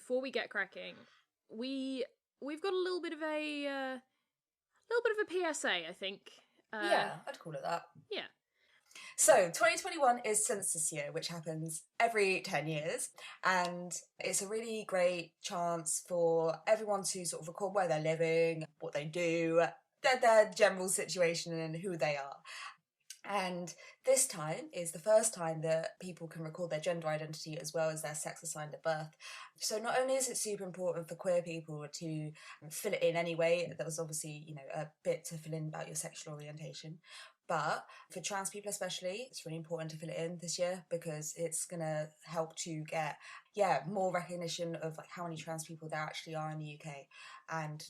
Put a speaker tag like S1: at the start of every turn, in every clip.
S1: before we get cracking, we've got a little bit of a PSA, I think.
S2: Yeah, I'd call it that.
S1: Yeah.
S2: So 2021 is census year, which happens every 10 years. And it's a really great chance for everyone to sort of record where they're living, what they do, their general situation and who they are. And this time is the first time that people can record their gender identity as well as their sex assigned at birth. So not only is it super important for queer people to fill it in anyway, there was obviously, a bit to fill in about your sexual orientation, but for trans people especially, it's really important to fill it in this year because it's going to help to get, more recognition of like how many trans people there actually are in the UK. And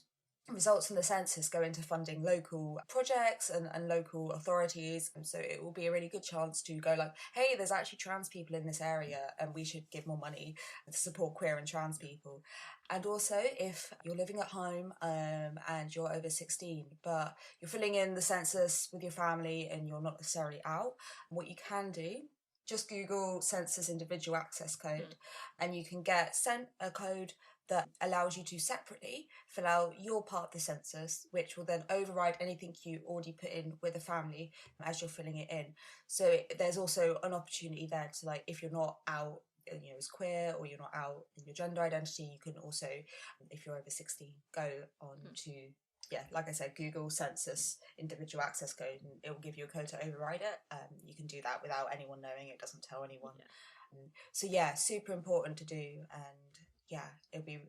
S2: results from the census go into funding local projects and local authorities, and so it will be a really good chance to go like, hey, there's actually trans people in this area and we should give more money to support queer and trans people. And also, if you're living at home and you're over 16 but you're filling in the census with your family and you're not necessarily out, what you can do, just Google census individual access code and you can get sent a code that allows you to separately fill out your part of the census, which will then override anything you already put in with a family as you're filling it in. So there's also an opportunity there to, like, if you're not out, as queer, or you're not out in your gender identity, you can also, if you're over 16, go on to, like I said, Google census individual access code, and it will give you a code to override it. You can do that without anyone knowing. It doesn't tell anyone. So super important to do. And it'll be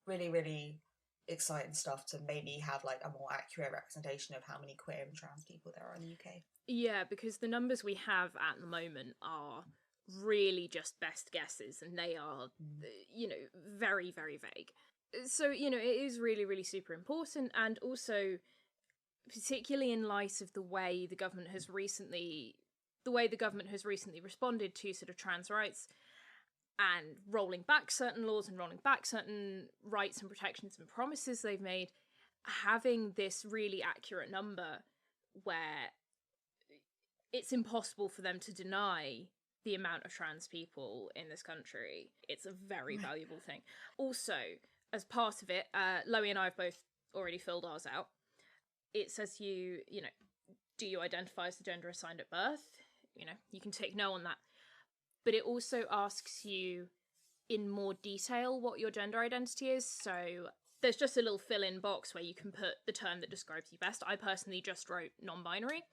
S2: really, really exciting stuff to maybe have like a more accurate representation of how many queer and trans people there are in the UK.
S1: Yeah, because the numbers we have at the moment are really just best guesses, and they are, very, very vague. So, it is really, really super important, and also particularly in light of the way the government has recently responded to sort of trans rights and rolling back certain laws and rolling back certain rights and protections and promises they've made, having this really accurate number where it's impossible for them to deny the amount of trans people in this country, it's a very valuable thing. Also, as part of it, Lowie and I have both already filled ours out. It says do you identify as the gender assigned at birth? You can tick no on that. But it also asks you in more detail what your gender identity is. So there's just a little fill-in box where you can put the term that describes you best. I personally just wrote non-binary.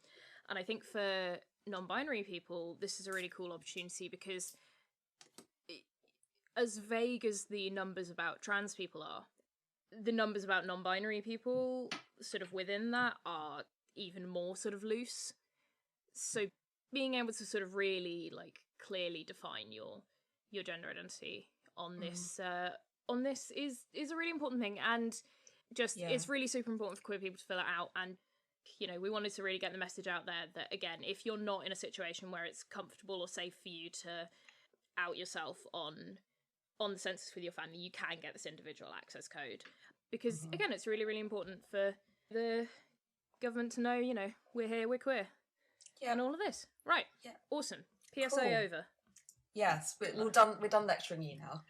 S1: And I think for non-binary people, this is a really cool opportunity because as vague as the numbers about trans people are, the numbers about non-binary people sort of within that are even more sort of loose. So being able to sort of really like clearly define your gender identity on this is a really important thing, and just it's really super important for queer people to fill it out. And we wanted to really get the message out there that, again, if you're not in a situation where it's comfortable or safe for you to out yourself on the census with your family, you can get this individual access code, because again, it's really, really important for the government to know, we're here, we're queer. Yeah. And all of this. Right. Yeah. Awesome. PSA over.
S2: Yes, we're done lecturing you now.